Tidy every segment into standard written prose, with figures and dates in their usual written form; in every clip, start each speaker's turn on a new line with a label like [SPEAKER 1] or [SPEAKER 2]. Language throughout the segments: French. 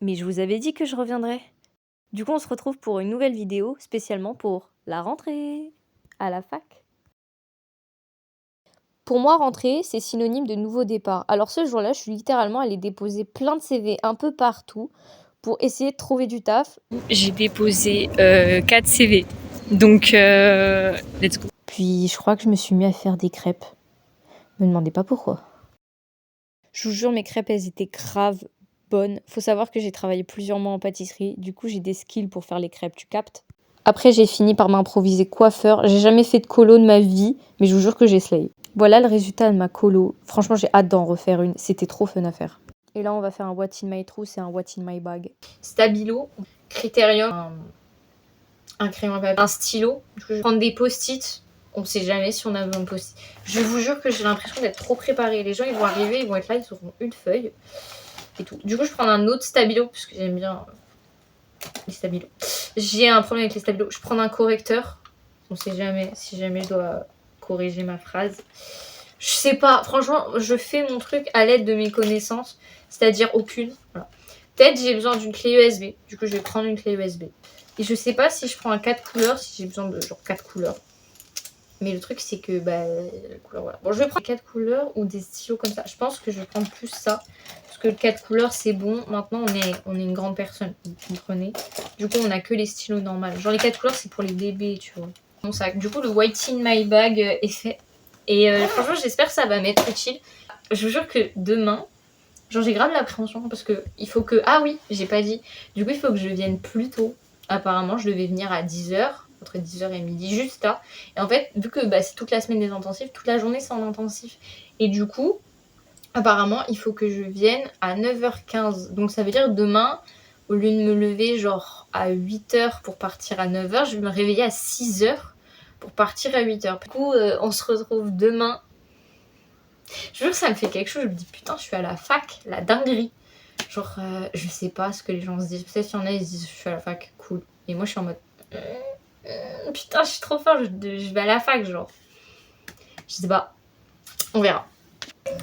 [SPEAKER 1] Mais je vous avais dit que je reviendrais. Du coup, on se retrouve pour une nouvelle vidéo spécialement pour la rentrée à la fac. Pour moi, rentrée, c'est synonyme de nouveau départ. Alors ce jour-là, je suis littéralement allée déposer plein de CV un peu partout pour essayer de trouver du taf.
[SPEAKER 2] J'ai déposé 4 CV. Donc, let's go.
[SPEAKER 1] Puis je crois que je me suis mis à faire des crêpes. Me demandez pas pourquoi. Je vous jure, mes crêpes, elles étaient grave bonnes. Faut savoir que j'ai travaillé plusieurs mois en pâtisserie. Du coup, j'ai des skills pour faire les crêpes, tu captes? Après, j'ai fini par m'improviser coiffeur. J'ai jamais fait de colo de ma vie, mais je vous jure que j'ai slay. Voilà le résultat de ma colo. Franchement, j'ai hâte d'en refaire une. C'était trop fun à faire. Et là, on va faire un What's in my trousse et un What's in my bag.
[SPEAKER 2] Stabilo, Critérium, un crayon à papier, un stylo. Je vais prendre des post-it. On sait jamais si on a besoin de post-it. Je vous jure que j'ai l'impression d'être trop préparée. Les gens, ils vont arriver, ils vont être là, ils auront une feuille et tout. Du coup, je prends un autre stabilo parce que j'aime bien les stabilos. J'ai un problème avec les stabilos. Je prends un correcteur. On sait jamais si jamais je dois corriger ma phrase. Je sais pas. Franchement, je fais mon truc à l'aide de mes connaissances, c'est-à-dire aucune. Voilà. Peut-être j'ai besoin d'une clé USB. Du coup, je vais prendre une clé USB. Et je sais pas si je prends un 4 couleurs, si j'ai besoin de genre 4 couleurs. Mais le truc, c'est que la couleur, voilà. Bon, je vais prendre 4 couleurs ou des stylos comme ça. Je pense que je vais prendre plus ça. Parce que le 4 couleurs, c'est bon. Maintenant, on est une grande personne, vous comprenez. Du coup, on a que les stylos normaux. Genre, les 4 couleurs, c'est pour les bébés, tu vois. Bon sac. Du coup, le White in My Bag est fait. Et franchement, j'espère que ça va m'être utile. Je vous jure que demain, genre, j'ai grave l'appréhension parce que il faut que... Ah oui, j'ai pas dit. Du coup, il faut que je vienne plus tôt. Apparemment, je devais venir à 10h, entre 10h et midi, juste là. Et en fait, vu que c'est toute la semaine des intensifs, toute la journée, c'est en intensif. Et du coup, apparemment, il faut que je vienne à 9h15. Donc, ça veut dire demain, au lieu de me lever genre à 8h pour partir à 9h, je vais me réveiller à 6h pour partir à 8h. Du coup, on se retrouve demain. Je jure que ça me fait quelque chose. Je me dis, putain, je suis à la fac, la dinguerie. Genre, je sais pas ce que les gens se disent. Peut-être qu'il y en a, ils se disent, je suis à la fac, cool. Et moi, je suis en mode, putain, je suis trop fort, je vais à la fac, genre. Je sais pas. On verra.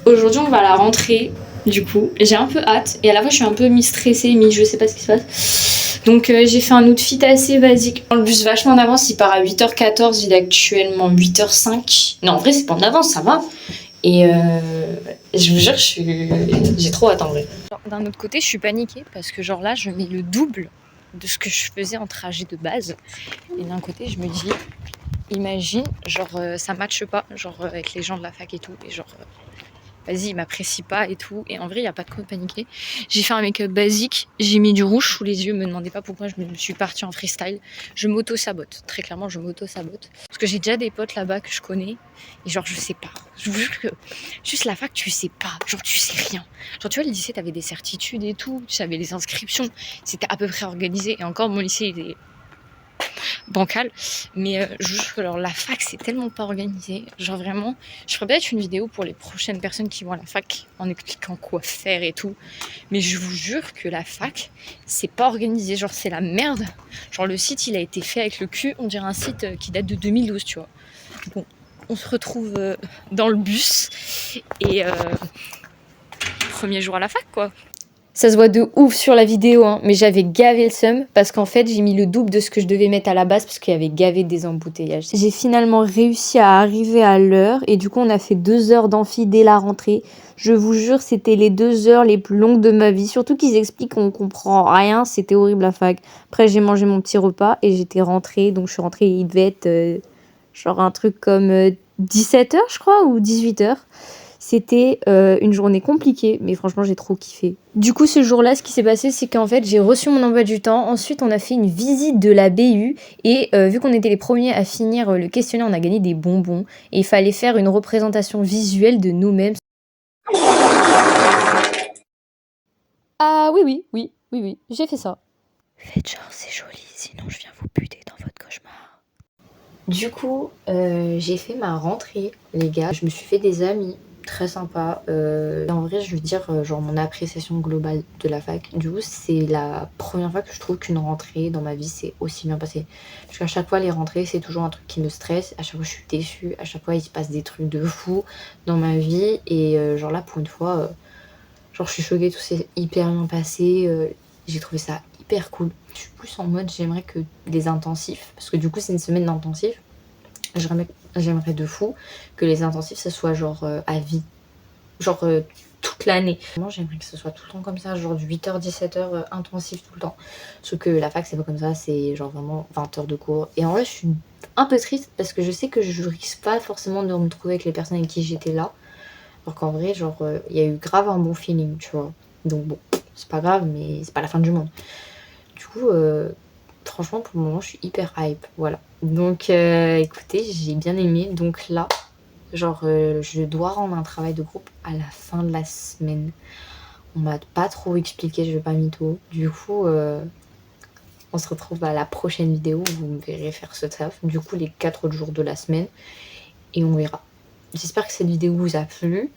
[SPEAKER 2] Aujourd'hui, on va à la rentrée, du coup. J'ai un peu hâte. Et à la fois, je suis un peu mi-stressée, je sais pas ce qui se passe. Donc, j'ai fait un outfit assez basique. Le bus vachement en avance, il part à 8h14. Il est actuellement 8h05. Non, en vrai, c'est pas en avance, ça va. Et je vous jure, j'ai trop hâte en vrai. D'un autre côté, je suis paniquée parce que genre là, je mets le double de ce que je faisais en trajet de base. Et d'un côté, je me dis, imagine, genre ça matche pas, genre avec les gens de la fac et tout. Et genre, vas-y, ils m'apprécient pas et tout. Et en vrai, il n'y a pas de quoi paniquer. J'ai fait un make-up basique, j'ai mis du rouge sous les yeux. Me demandez pas pourquoi je me suis partie en freestyle. Je m'auto-sabote. Très clairement, je m'auto-sabote. Parce que j'ai déjà des potes là-bas que je connais. Et genre, je sais pas. Je vous jure que juste la fac, tu sais pas. Genre, tu sais rien. Genre, tu vois, le lycée, t'avais des certitudes et tout. Tu savais les inscriptions. C'était à peu près organisé. Et encore, mon lycée, il est bancal, mais je jure que alors, la fac c'est tellement pas organisé, genre vraiment, je ferais peut-être une vidéo pour les prochaines personnes qui vont à la fac en expliquant quoi faire et tout, mais je vous jure que la fac c'est pas organisé, genre c'est la merde, genre le site il a été fait avec le cul, on dirait un site qui date de 2012, tu vois. Bon, on se retrouve dans le bus et premier jour à la fac quoi.
[SPEAKER 1] Ça se voit de ouf sur la vidéo, hein, mais j'avais gavé le seum parce qu'en fait, j'ai mis le double de ce que je devais mettre à la base parce qu'il y avait gavé des embouteillages. J'ai finalement réussi à arriver à l'heure et du coup, on a fait 2 heures d'amphi dès la rentrée. Je vous jure, c'était les 2 heures les plus longues de ma vie. Surtout qu'ils expliquent qu'on comprend rien, c'était horrible la fac. Après, j'ai mangé mon petit repas et j'étais rentrée. Donc, je suis rentrée, il devait être genre un truc comme 17h, je crois, ou 18h. C'était une journée compliquée, mais franchement, j'ai trop kiffé. Du coup, ce jour-là, ce qui s'est passé, c'est qu'en fait, j'ai reçu mon emploi du temps. Ensuite, on a fait une visite de la BU. Et vu qu'on était les premiers à finir le questionnaire, on a gagné des bonbons. Et il fallait faire une représentation visuelle de nous-mêmes. Ah oui, j'ai fait ça. Faites genre, c'est joli, sinon je viens vous buter dans votre cauchemar. Du coup, j'ai fait ma rentrée, les gars. Je me suis fait des amis. Très sympa. En vrai, je veux dire, genre mon appréciation globale de la fac. Du coup, c'est la première fois que je trouve qu'une rentrée dans ma vie s'est aussi bien passée. Parce qu'à chaque fois, les rentrées, c'est toujours un truc qui me stresse. À chaque fois, je suis déçue. À chaque fois, il se passe des trucs de fou dans ma vie. Et genre là, pour une fois, genre je suis choquée, tout s'est hyper bien passé.
[SPEAKER 2] J'ai trouvé ça hyper cool. Je suis plus en mode j'aimerais que des intensifs, parce que du coup c'est une semaine d'intensifs. J'aimerais de fou que les intensifs ça soit genre à vie, genre toute l'année. Moi j'aimerais que ce soit tout le temps comme ça, genre du 8h 17h intensif tout le temps. Sauf que la fac c'est pas comme ça, c'est genre vraiment 20 heures de cours. Et en vrai je suis un peu triste parce que je sais que je risque pas forcément de me retrouver avec les personnes avec qui j'étais là. Alors qu'en vrai genre il y a eu grave un bon feeling, tu vois. Donc bon, c'est pas grave mais c'est pas la fin du monde. Du coup franchement pour le moment je suis hyper hype, voilà. Donc écoutez, j'ai bien aimé. Donc là, genre je dois rendre un travail de groupe à la fin de la semaine. On m'a pas trop expliqué, je vais pas mytho. Du coup on se retrouve à la prochaine vidéo où vous me verrez faire ce taf. Du coup les 4 autres jours de la semaine. Et on verra. J'espère que cette vidéo vous a plu.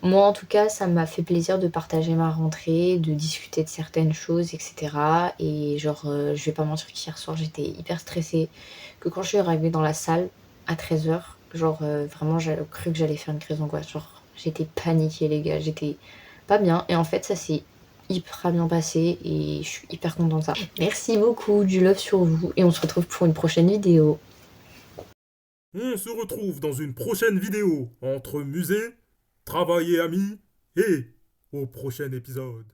[SPEAKER 2] Moi, en tout cas, ça m'a fait plaisir de partager ma rentrée, de discuter de certaines choses, etc. Et genre, je vais pas mentir qu'hier soir, j'étais hyper stressée. Que quand je suis arrivée dans la salle à 13h, genre, vraiment, j'ai cru que j'allais faire une crise d'angoisse. Genre, j'étais paniquée, les gars. J'étais pas bien. Et en fait, ça s'est hyper bien passé et je suis hyper contente de ça. Merci beaucoup, du love sur vous. Et on se retrouve pour une prochaine vidéo.
[SPEAKER 3] On se retrouve dans une prochaine vidéo entre musée, travail et amis, et au prochain épisode.